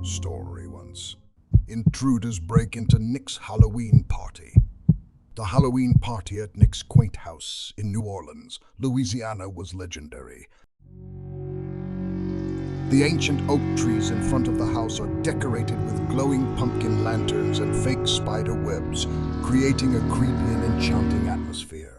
Story once. Intruders break into Nick's Halloween party. The Halloween party at Nick's quaint house in New Orleans, Louisiana was legendary. The ancient oak trees in front of the house are decorated with glowing pumpkin lanterns and fake spider webs, creating a creepy and enchanting atmosphere.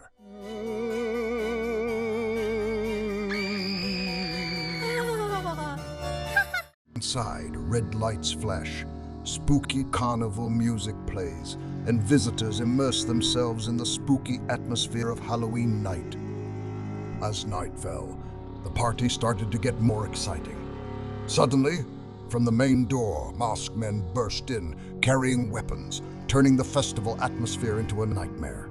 Inside, red lights flash, spooky carnival music plays, and visitors immerse themselves in the spooky atmosphere of Halloween night. As night fell, the party started to get more exciting. Suddenly, from the main door, masked men burst in, carrying weapons, turning the festival atmosphere into a nightmare.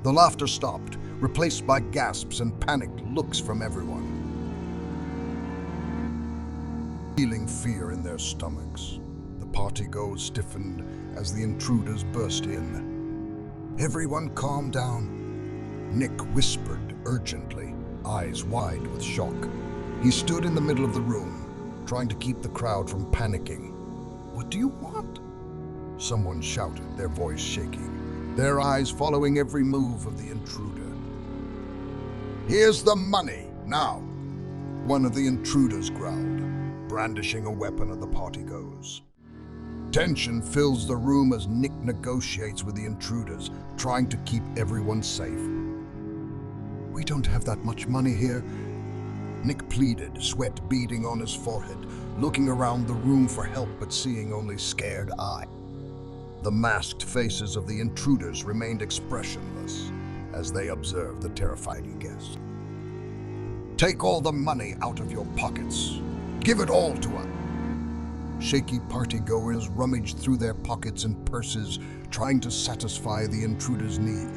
The laughter stopped, replaced by gasps and panicked looks from everyone, feeling fear in their stomachs. The party-goers stiffened as the intruders burst in. Everyone calm down, Nick whispered urgently, eyes wide with shock. He stood in the middle of the room, trying to keep the crowd from panicking. "What do you want?" Someone shouted, their voice shaking, their eyes following every move of the intruder. "Here's the money, now!" One of the intruders growled, brandishing a weapon at the party-goers. Tension fills the room as Nick negotiates with the intruders, trying to keep everyone safe. "We don't have that much money here," Nick pleaded, sweat beading on his forehead, looking around the room for help but seeing only scared eyes. The masked faces of the intruders remained expressionless as they observed the terrifying guest. "Take all the money out of your pockets. Give it all to us." Shaky partygoers rummaged through their pockets and purses, trying to satisfy the intruder's need.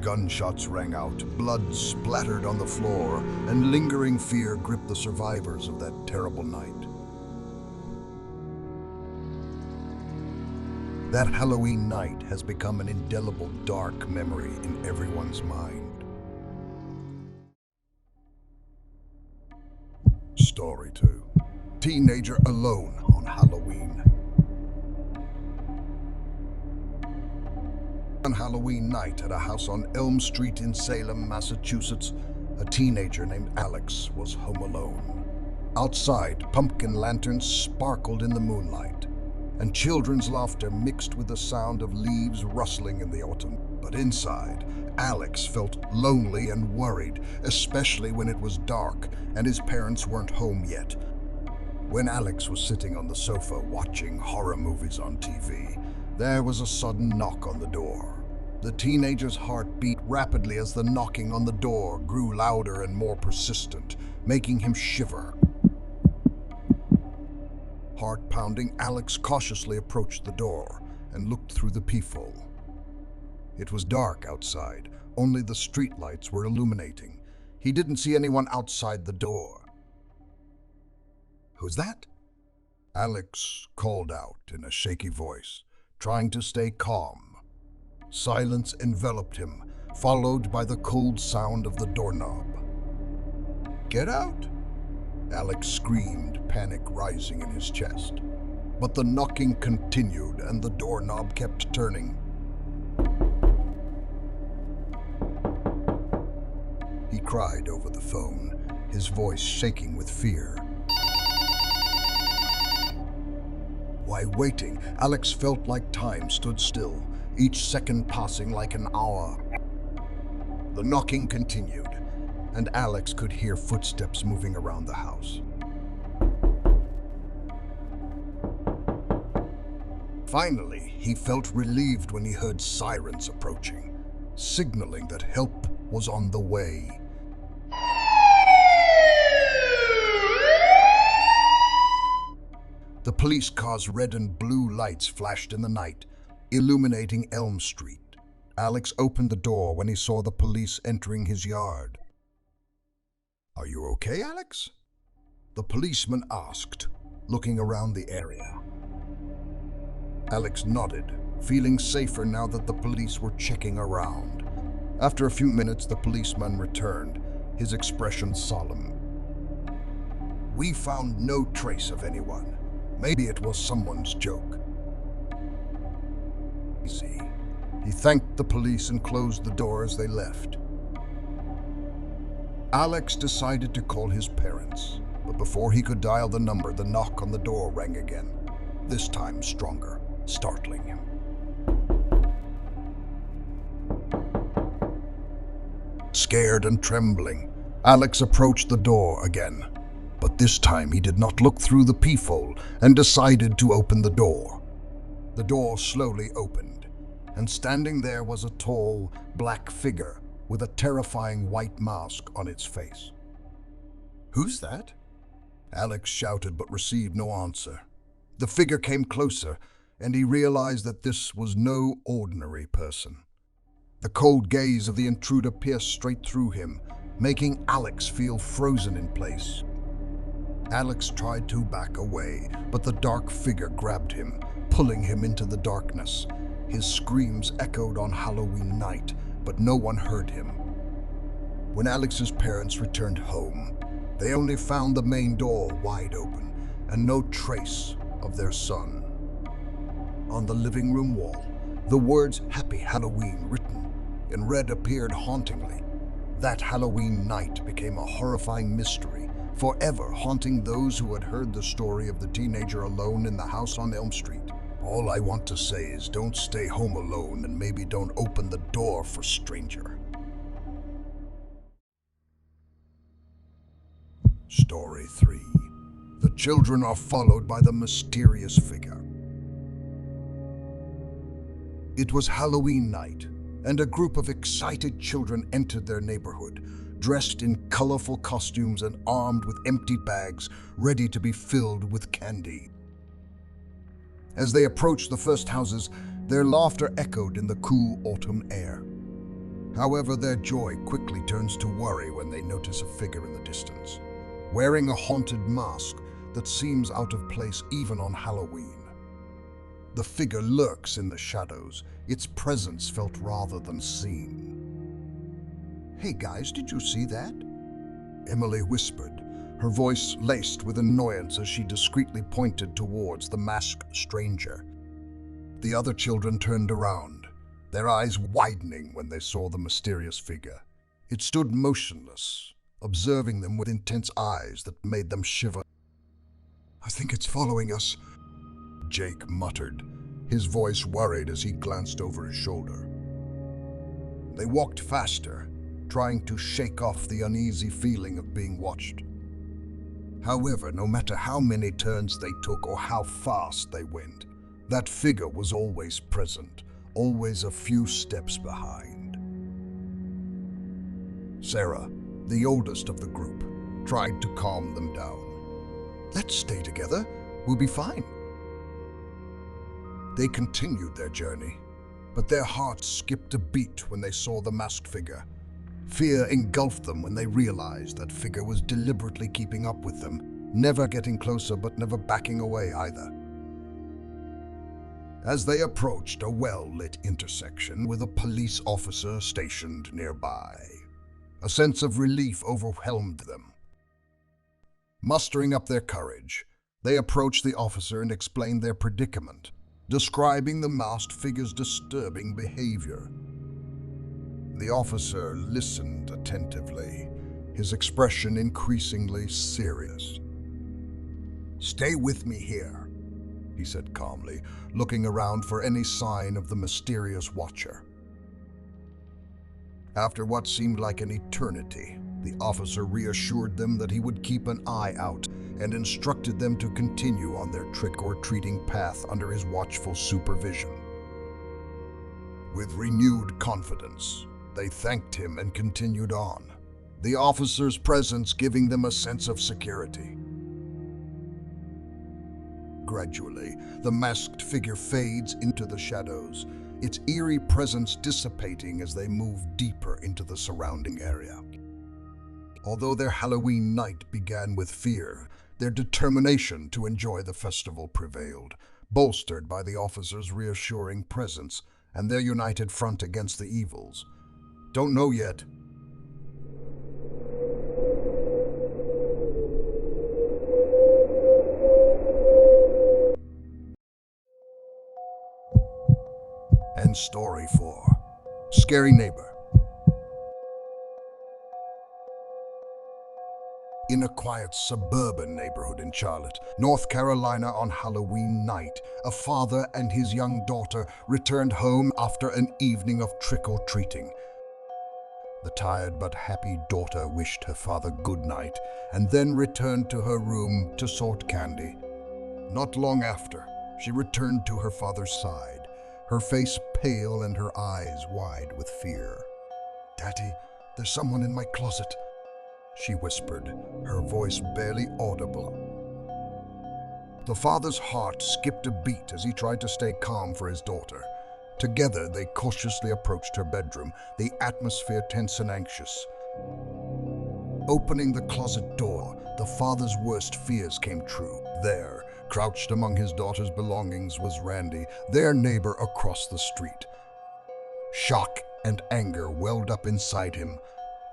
Gunshots rang out, blood splattered on the floor, and lingering fear gripped the survivors of that terrible night. That Halloween night has become an indelible dark memory in everyone's mind. Story 2. Teenager alone on Halloween. On Halloween night at a house on Elm Street in Salem, Massachusetts, a teenager named Alex was home alone. Outside, pumpkin lanterns sparkled in the moonlight, and children's laughter mixed with the sound of leaves rustling in the autumn. But inside, Alex felt lonely and worried, especially when it was dark and his parents weren't home yet. When Alex was sitting on the sofa watching horror movies on TV, there was a sudden knock on the door. The teenager's heart beat rapidly as the knocking on the door grew louder and more persistent, making him shiver. Heart pounding, Alex cautiously approached the door and looked through the peephole. It was dark outside, only the streetlights were illuminating. He didn't see anyone outside the door. "Who's that?" Alex called out in a shaky voice, trying to stay calm. Silence enveloped him, followed by the cold sound of the doorknob. "Get out!" Alex screamed, panic rising in his chest. But the knocking continued and the doorknob kept turning. He cried over the phone, his voice shaking with fear. While waiting, Alex felt like time stood still, each second passing like an hour. The knocking continued, and Alex could hear footsteps moving around the house. Finally, he felt relieved when he heard sirens approaching, signaling that help was on the way. The police car's red and blue lights flashed in the night, illuminating Elm Street. Alex opened the door when he saw the police entering his yard. "Are you okay, Alex?" the policeman asked, looking around the area. Alex nodded, feeling safer now that the police were checking around. After a few minutes, the policeman returned, his expression solemn. We found no trace of anyone. Maybe it was someone's joke. Easy. He thanked the police and closed the door as they left. Alex decided to call his parents, but before he could dial the number, the knock on the door rang again, this time stronger, startling him. Scared and trembling, Alex approached the door again, but this time he did not look through the peephole and decided to open the door. The door slowly opened, and standing there was a tall, black figure with a terrifying white mask on its face. "Who's that?" Alex shouted but received no answer. The figure came closer, and he realized that this was no ordinary person. The cold gaze of the intruder pierced straight through him, making Alex feel frozen in place. Alex tried to back away, but the dark figure grabbed him, pulling him into the darkness. His screams echoed on Halloween night, but no one heard him. When Alex's parents returned home, they only found the main door wide open and no trace of their son. On the living room wall, the words "Happy Halloween" written in red appeared hauntingly. That Halloween night became a horrifying mystery, forever haunting those who had heard the story of the teenager alone in the house on Elm Street. All I want to say is don't stay home alone, and maybe don't open the door for stranger. Story 3. The children are followed by the mysterious figure. It was Halloween night, and a group of excited children entered their neighborhood, dressed in colorful costumes and armed with empty bags ready to be filled with candy. As they approached the first houses, their laughter echoed in the cool autumn air. However, their joy quickly turns to worry when they notice a figure in the distance, wearing a haunted mask that seems out of place even on Halloween. The figure lurks in the shadows, its presence felt rather than seen. "Hey guys, did you see that?" Emily whispered, her voice laced with annoyance as she discreetly pointed towards the masked stranger. The other children turned around, their eyes widening when they saw the mysterious figure. It stood motionless, observing them with intense eyes that made them shiver. "I think it's following us," Jake muttered, his voice worried as he glanced over his shoulder. They walked faster, trying to shake off the uneasy feeling of being watched. However, no matter how many turns they took or how fast they went, that figure was always present, always a few steps behind. Sarah, the oldest of the group, tried to calm them down. "Let's stay together. We'll be fine." They continued their journey, but their hearts skipped a beat when they saw the masked figure. Fear engulfed them when they realized that figure was deliberately keeping up with them, never getting closer but never backing away either. As they approached a well-lit intersection with a police officer stationed nearby, a sense of relief overwhelmed them. Mustering up their courage, they approached the officer and explained their predicament, describing the masked figure's disturbing behavior. The officer listened attentively, his expression increasingly serious. "Stay with me here," he said calmly, looking around for any sign of the mysterious watcher. After what seemed like an eternity, the officer reassured them that he would keep an eye out and instructed them to continue on their trick-or-treating path under his watchful supervision. With renewed confidence, they thanked him and continued on, the officer's presence giving them a sense of security. Gradually, the masked figure fades into the shadows, its eerie presence dissipating as they move deeper into the surrounding area. Although their Halloween night began with fear, their determination to enjoy the festival prevailed, bolstered by the officer's reassuring presence and their united front against the evils. "Don't know yet." one story for Scary Neighbor. In a quiet suburban neighborhood in Charlotte, North Carolina, on Halloween night, a father and his young daughter returned home after an evening of trick-or-treating. The tired but happy daughter wished her father good night and then returned to her room to sort candy. Not long after, she returned to her father's side, her face pale and her eyes wide with fear. "Daddy, there's someone in my closet," she whispered, her voice barely audible. The father's heart skipped a beat as he tried to stay calm for his daughter. Together, they cautiously approached her bedroom, the atmosphere tense and anxious. Opening the closet door, the father's worst fears came true. There, crouched among his daughter's belongings, was Randy, their neighbor across the street. Shock and anger welled up inside him,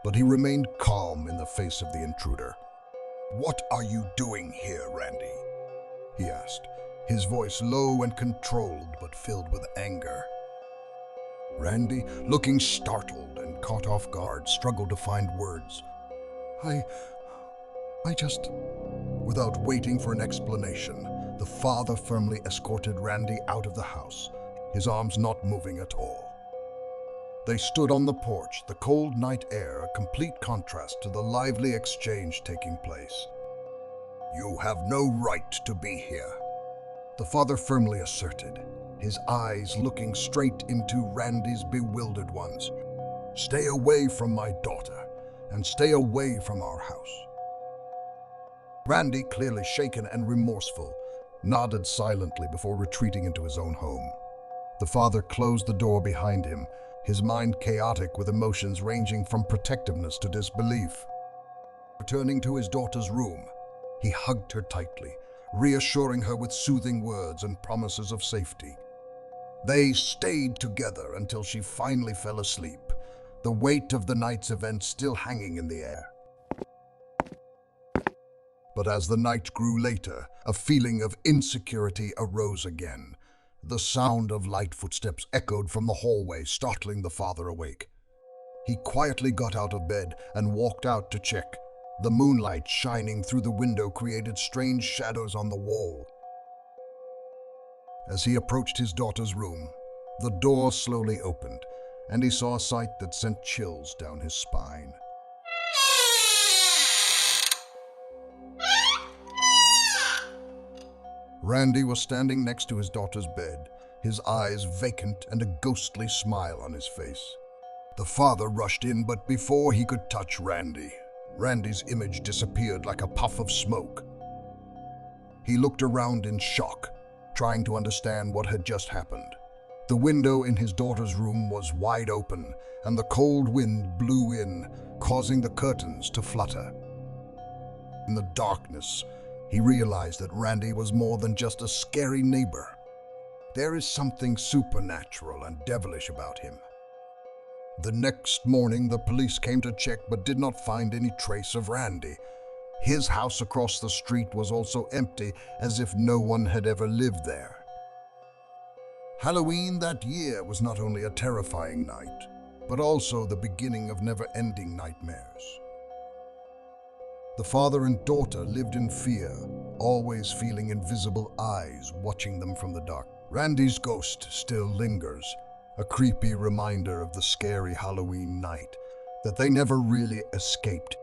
but he remained calm in the face of the intruder. "What are you doing here, Randy?" he asked, his voice low and controlled but filled with anger. Randy, looking startled and caught off guard, struggled to find words. I just... Without waiting for an explanation, the father firmly escorted Randy out of the house, his arms not moving at all. They stood on the porch, the cold night air a complete contrast to the lively exchange taking place. "You have no right to be here," the father firmly asserted, his eyes looking straight into Randy's bewildered ones. "Stay away from my daughter, and stay away from our house." Randy, clearly shaken and remorseful, nodded silently before retreating into his own home. The father closed the door behind him, his mind chaotic with emotions ranging from protectiveness to disbelief. Returning to his daughter's room, he hugged her tightly, reassuring her with soothing words and promises of safety. They stayed together until she finally fell asleep, the weight of the night's event still hanging in the air. But as the night grew later, a feeling of insecurity arose again. The sound of light footsteps echoed from the hallway, startling the father awake. He quietly got out of bed and walked out to check. The moonlight shining through the window created strange shadows on the wall. As he approached his daughter's room, the door slowly opened, and he saw a sight that sent chills down his spine. Randy was standing next to his daughter's bed, his eyes vacant and a ghostly smile on his face. The father rushed in, but before he could touch Randy's image disappeared like a puff of smoke. He looked around in shock, trying to understand what had just happened. The window in his daughter's room was wide open, and the cold wind blew in, causing the curtains to flutter. In the darkness, he realized that Randy was more than just a scary neighbor. There is something supernatural and devilish about him. The next morning, the police came to check but did not find any trace of Randy. His house across the street was also empty, as if no one had ever lived there. Halloween that year was not only a terrifying night, but also the beginning of never-ending nightmares. The father and daughter lived in fear, always feeling invisible eyes watching them from the dark. Randy's ghost still lingers, a creepy reminder of the scary Halloween night that they never really escaped.